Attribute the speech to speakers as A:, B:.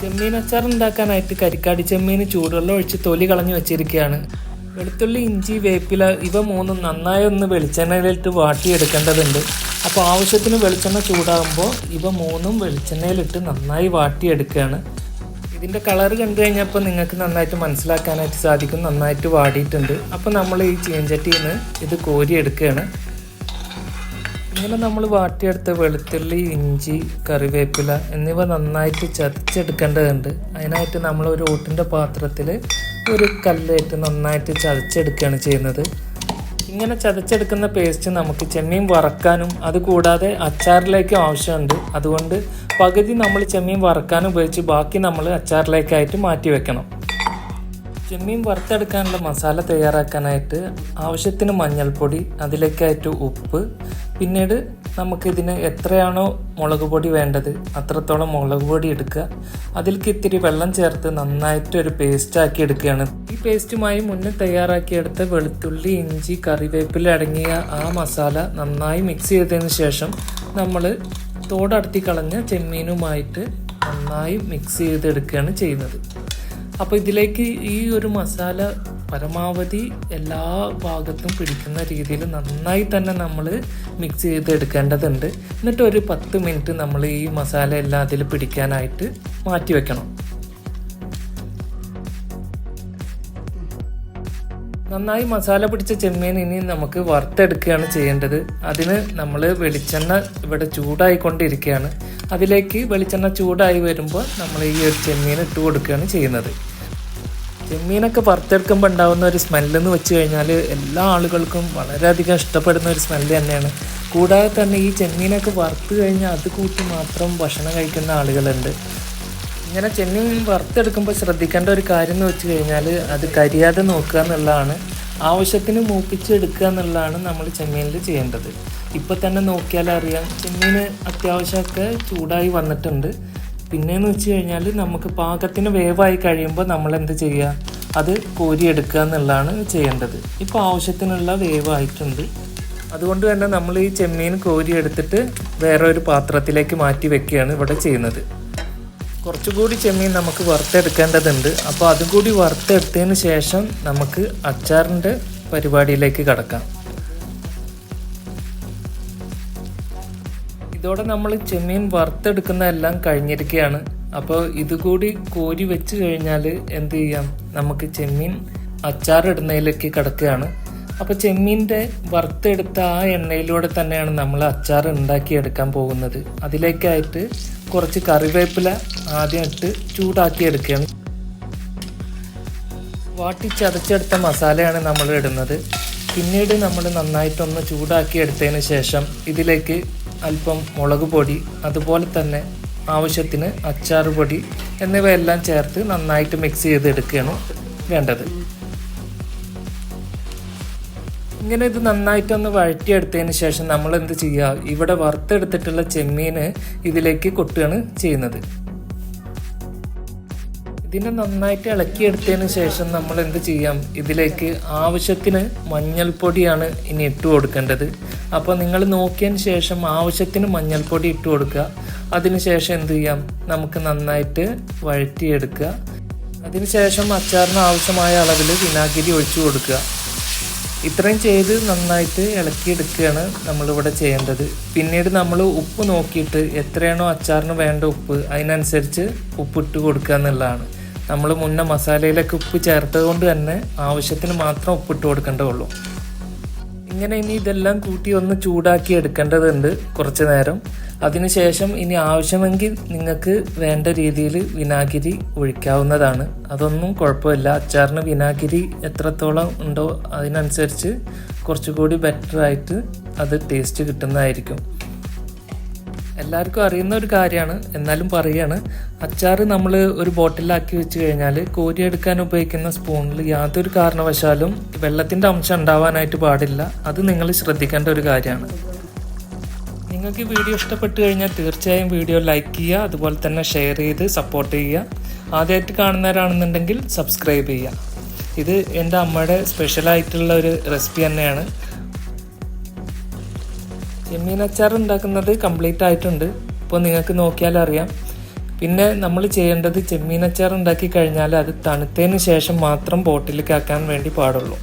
A: ചെമ്മീൻ അച്ചാർ ഉണ്ടാക്കാനായിട്ട് കരിക്കാടി ചെമ്മീൻ ചൂടുവെള്ളം ഒഴിച്ച് തൊലി കളഞ്ഞു വെച്ചിരിക്കുകയാണ്. വെളുത്തുള്ളി, ഇഞ്ചി, വേപ്പില ഇവ മൂന്നും നന്നായി ഒന്ന് വെളിച്ചെണ്ണയിലിട്ട് വാട്ടിയെടുക്കേണ്ടതുണ്ട്. അപ്പോൾ ആവശ്യത്തിന് വെളിച്ചെണ്ണ ചൂടാകുമ്പോൾ ഇവ മൂന്നും വെളിച്ചെണ്ണയിലിട്ട് നന്നായി വാട്ടിയെടുക്കുകയാണ്. ഇതിൻ്റെ കളർ കണ്ടു കഴിഞ്ഞപ്പോൾ നിങ്ങൾക്ക് നന്നായിട്ട് മനസ്സിലാക്കാനായിട്ട് സാധിക്കും, നന്നായിട്ട് വാടിയിട്ടുണ്ട്. അപ്പോൾ നമ്മൾ ഈ ചീഞ്ചട്ടിയിൽ നിന്ന് ഇത് കോരിയെടുക്കുകയാണ്. ഇങ്ങനെ നമ്മൾ വാട്ടിയെടുത്ത വെളുത്തുള്ളി, ഇഞ്ചി, കറിവേപ്പില എന്നിവ നന്നായിട്ട് ചതച്ചെടുക്കേണ്ടതുണ്ട്. അതിനായിട്ട് നമ്മൾ ഒരു ഓട്ടിൻ്റെ പാത്രത്തിൽ ഒരു കല്ലിട്ട് നന്നായിട്ട് ചതച്ചെടുക്കുകയാണ് ചെയ്യുന്നത്. ഇങ്ങനെ ചതച്ചെടുക്കുന്ന പേസ്റ്റ് നമുക്ക് ചെമ്മീൻ വറക്കാനും അതുകൂടാതെ അച്ചാറിലേക്കും ആവശ്യമുണ്ട്. അതുകൊണ്ട് പകുതി നമ്മൾ ചെമ്മീൻ വറക്കാൻ ഉപയോഗിച്ച് ബാക്കി നമ്മൾ അച്ചാറിലേക്കായിട്ട് മാറ്റി വെക്കണം. ചെമ്മീൻ വറുത്തെടുക്കാനുള്ള മസാല തയ്യാറാക്കാനായിട്ട് ആവശ്യത്തിന് മഞ്ഞൾപ്പൊടി, അതിലേക്കായിട്ട് ഉപ്പ്, പിന്നീട് നമുക്കിതിന് എത്രയാണോ മുളക് പൊടി വേണ്ടത് അത്രത്തോളം മുളക് പൊടി എടുക്കുക. അതിലേക്ക് ഇത്തിരി വെള്ളം ചേർത്ത് നന്നായിട്ട് ഒരു പേസ്റ്റാക്കി എടുക്കുകയാണ്. ഈ പേസ്റ്റുമായി മുന്നേ തയ്യാറാക്കിയെടുത്ത വെളുത്തുള്ളി, ഇഞ്ചി, കറിവേപ്പില അടങ്ങിയ ആ മസാല നന്നായി മിക്സ് ചെയ്തതിന് ശേഷം നമ്മൾ തോടടത്തി കളഞ്ഞ ചെമ്മീനുമായിട്ട് നന്നായി മിക്സ് ചെയ്തെടുക്കുകയാണ് ചെയ്യുന്നത്. അപ്പോൾ ഇതിലേക്ക് ഈ ഒരു മസാല പരമാവധി എല്ലാ ഭാഗത്തും പിടിക്കുന്ന രീതിയിൽ നന്നായി തന്നെ നമ്മൾ മിക്സ് ചെയ്തെടുക്കേണ്ടതുണ്ട്. എന്നിട്ട് ഒരു 10 മിനിറ്റ് നമ്മൾ ഈ മസാല എല്ലാം അതിൽ പിടിക്കാനായിട്ട് മാറ്റി വെക്കണം. നന്നായി മസാല പിടിച്ച ചെമ്മീൻ ഇനി നമുക്ക് വറുത്തെടുക്കുകയാണ് ചെയ്യേണ്ടത്. അതിന് നമ്മൾ വെളിച്ചെണ്ണ ഇവിടെ ചൂടായിക്കൊണ്ടിരിക്കുകയാണ്. അതിലേക്ക് വെളിച്ചെണ്ണ ചൂടായി വരുമ്പോൾ നമ്മൾ ഈ ഒരു ചെമ്മീൻ ഇട്ട് കൊടുക്കുകയാണ് ചെയ്യുന്നത്. ചെമ്മീനൊക്കെ വറുത്തെടുക്കുമ്പോൾ ഉണ്ടാകുന്ന ഒരു സ്മെല്ലെന്ന് വെച്ച് കഴിഞ്ഞാൽ എല്ലാ ആളുകൾക്കും വളരെയധികം ഇഷ്ടപ്പെടുന്ന ഒരു സ്മെല്ല് തന്നെയാണ്. കൂടാതെ തന്നെ ഈ ചെമ്മീനൊക്കെ വറുത്ത് കഴിഞ്ഞാൽ അത് കൂട്ടി മാത്രം ഭക്ഷണം കഴിക്കുന്ന ആളുകളുണ്ട്. ഇങ്ങനെ ചെമ്മീൻ വറുത്തെടുക്കുമ്പോൾ ശ്രദ്ധിക്കേണ്ട ഒരു കാര്യം എന്ന് വെച്ച് കഴിഞ്ഞാൽ അത് കരിയാതെ നോക്കുക എന്നുള്ളതാണ്. ആവശ്യത്തിന് മൂപ്പിച്ചെടുക്കുക എന്നുള്ളതാണ് നമ്മൾ ചെമ്മീനിൽ ചെയ്യേണ്ടത്. ഇപ്പോൾ തന്നെ നോക്കിയാൽ അറിയാം ചെമ്മീൻ അത്യാവശ്യമൊക്കെ ചൂടായി വന്നിട്ടുണ്ട്. പിന്നെയെന്ന് വെച്ച് കഴിഞ്ഞാൽ നമുക്ക് പാകത്തിന് വേവായി കഴിയുമ്പോൾ നമ്മൾ എന്ത് ചെയ്യുക, അത് കോരിയെടുക്കുക എന്നുള്ളതാണ് ചെയ്യേണ്ടത്. ഇപ്പോൾ ആവശ്യത്തിനുള്ള വേവായിട്ടുണ്ട്. അതുകൊണ്ട് തന്നെ നമ്മൾ ഈ ചെമ്മീൻ കോരിയെടുത്തിട്ട് വേറെ ഒരു പാത്രത്തിലേക്ക് മാറ്റി വെക്കുകയാണ് ഇവിടെ ചെയ്യുന്നത്. കുറച്ചുകൂടി ചെമ്മീൻ നമുക്ക് വറുത്തെടുക്കേണ്ടതുണ്ട്. അപ്പോൾ അതും കൂടി വറുത്തെടുത്തതിന് ശേഷം നമുക്ക് അച്ചാറിൻ്റെ പരിപാടിയിലേക്ക് കടക്കാം. ഇതോടെ നമ്മൾ ചെമ്മീൻ വറുത്തെടുക്കുന്ന എല്ലാം കഴിഞ്ഞിരിക്കുകയാണ്. അപ്പോൾ ഇതുകൂടി കോരി വെച്ച് കഴിഞ്ഞാൽ എന്ത് ചെയ്യാം, നമുക്ക് ചെമ്മീൻ അച്ചാറിടുന്നതിലേക്ക് കിടക്കുകയാണ്. അപ്പോൾ ചെമ്മീൻ്റെ വറുത്തെടുത്ത ആ എണ്ണയിലൂടെ തന്നെയാണ് നമ്മൾ അച്ചാർ ഉണ്ടാക്കിയെടുക്കാൻ പോകുന്നത്. അതിലേക്കായിട്ട് കുറച്ച് കറിവേപ്പില ആദ്യം ഇട്ട് ചൂടാക്കി എടുക്കുകയാണ്. വാട്ടി ചതച്ചെടുത്ത മസാലയാണ് നമ്മൾ ഇടുന്നത്. പിന്നീട് നമ്മൾ നന്നായിട്ടൊന്ന് ചൂടാക്കി എടുത്തതിന് ശേഷം ഇതിലേക്ക് അല്പം മുളക് പൊടി, അതുപോലെ തന്നെ ആവശ്യത്തിന് അച്ചാർ പൊടി എന്നിവയെല്ലാം ചേർത്ത് നന്നായിട്ട് മിക്സ് ചെയ്തെടുക്കുകയാണ് വേണ്ടത്. ഇങ്ങനെ ഇത് നന്നായിട്ടൊന്ന് വഴറ്റിയെടുത്തതിന് ശേഷം നമ്മൾ എന്ത് ചെയ്യുക, ഇവിടെ വറുത്തെടുത്തിട്ടുള്ള ചെമ്മീൻ ഇതിലേക്ക് കൊട്ടുകയാണ് ചെയ്യുന്നത്. ഇതിനെ നന്നായിട്ട് ഇളക്കിയെടുത്തതിന് ശേഷം നമ്മൾ എന്ത് ചെയ്യാം, ഇതിലേക്ക് ആവശ്യത്തിന് മഞ്ഞൾപ്പൊടിയാണ് ഇനി ഇട്ട് കൊടുക്കേണ്ടത്. അപ്പോൾ നിങ്ങൾ നോക്കിയതിന് ശേഷം ആവശ്യത്തിന് മഞ്ഞൾപ്പൊടി ഇട്ട് കൊടുക്കുക. അതിനുശേഷം എന്ത് ചെയ്യാം, നമുക്ക് നന്നായിട്ട് വഴറ്റിയെടുക്കുക. അതിനുശേഷം അച്ചാറിന് ആവശ്യമായ അളവിൽ വിനാഗിരി ഒഴിച്ചു കൊടുക്കുക. ഇത്രയും ചെയ്ത് നന്നായിട്ട് ഇളക്കിയെടുക്കുകയാണ് നമ്മളിവിടെ ചെയ്യേണ്ടത്. പിന്നീട് നമ്മൾ ഉപ്പ് നോക്കിയിട്ട് എത്രയാണോ അച്ചാറിന് വേണ്ട ഉപ്പ് അതിനനുസരിച്ച് ഉപ്പിട്ട് കൊടുക്കുക എന്നുള്ളതാണ്. നമ്മൾ മുന്നേ മസാലയിലേക്ക് ഉപ്പ് ചേർത്തത് കൊണ്ട് തന്നെ ആവശ്യത്തിന് മാത്രം ഉപ്പിട്ട് കൊടുക്കേണ്ടതുള്ളൂ. ഇങ്ങനെ ഇനി ഇതെല്ലാം കൂട്ടി ഒന്ന് ചൂടാക്കി എടുക്കേണ്ടതുണ്ട് കുറച്ച് നേരം. അതിനുശേഷം ഇനി ആവശ്യമെങ്കിൽ നിങ്ങൾക്ക് വേണ്ട രീതിയിൽ വിനാഗിരി ഒഴിക്കാവുന്നതാണ്. അതൊന്നും കുഴപ്പമില്ല. അച്ചാറിന് വിനാഗിരി എത്രത്തോളം ഉണ്ടോ അതിനനുസരിച്ച് കുറച്ചുകൂടി ബെറ്ററായിട്ട് അത് ടേസ്റ്റ് കിട്ടുന്നതായിരിക്കും. എല്ലാവർക്കും അറിയുന്ന ഒരു കാര്യമാണ്, എന്നാലും പറയുകയാണ്. അച്ചാർ നമ്മൾ ഒരു ബോട്ടിലാക്കി വെച്ച് കഴിഞ്ഞാൽ കോരിയെടുക്കാൻ ഉപയോഗിക്കുന്ന സ്പൂണിൽ യാതൊരു കാരണവശാലും വെള്ളത്തിൻ്റെ അംശം ഉണ്ടാവാനായിട്ട് പാടില്ല. അത് നിങ്ങൾ ശ്രദ്ധിക്കേണ്ട ഒരു കാര്യമാണ്. നിങ്ങൾക്ക് ഈ വീഡിയോ ഇഷ്ടപ്പെട്ടു കഴിഞ്ഞാൽ തീർച്ചയായും വീഡിയോ ലൈക്ക് ചെയ്യുക, അതുപോലെ തന്നെ ഷെയർ ചെയ്ത് സപ്പോർട്ട് ചെയ്യുക. ആദ്യമായിട്ട് കാണുന്നവരാണെന്നുണ്ടെങ്കിൽ സബ്സ്ക്രൈബ് ചെയ്യുക. ഇത് എൻ്റെ അമ്മയുടെ സ്പെഷ്യലായിട്ടുള്ള ഒരു റെസിപ്പി തന്നെയാണ്. ചെമ്മീൻ അച്ചാർ ഉണ്ടാക്കുന്നത് കംപ്ലീറ്റ് ആയിട്ടുണ്ട്. ഇപ്പോൾ നിങ്ങൾക്ക് നോക്കിയാൽ അറിയാം. പിന്നെ നമ്മൾ ചെയ്യേണ്ടത് ചെമ്മീനച്ചാർ ഉണ്ടാക്കി കഴിഞ്ഞാൽ അത് തണുത്തതിന് ശേഷം മാത്രം ബോട്ടിലേക്ക് ആക്കാൻ വേണ്ടി പാടുള്ളൂ.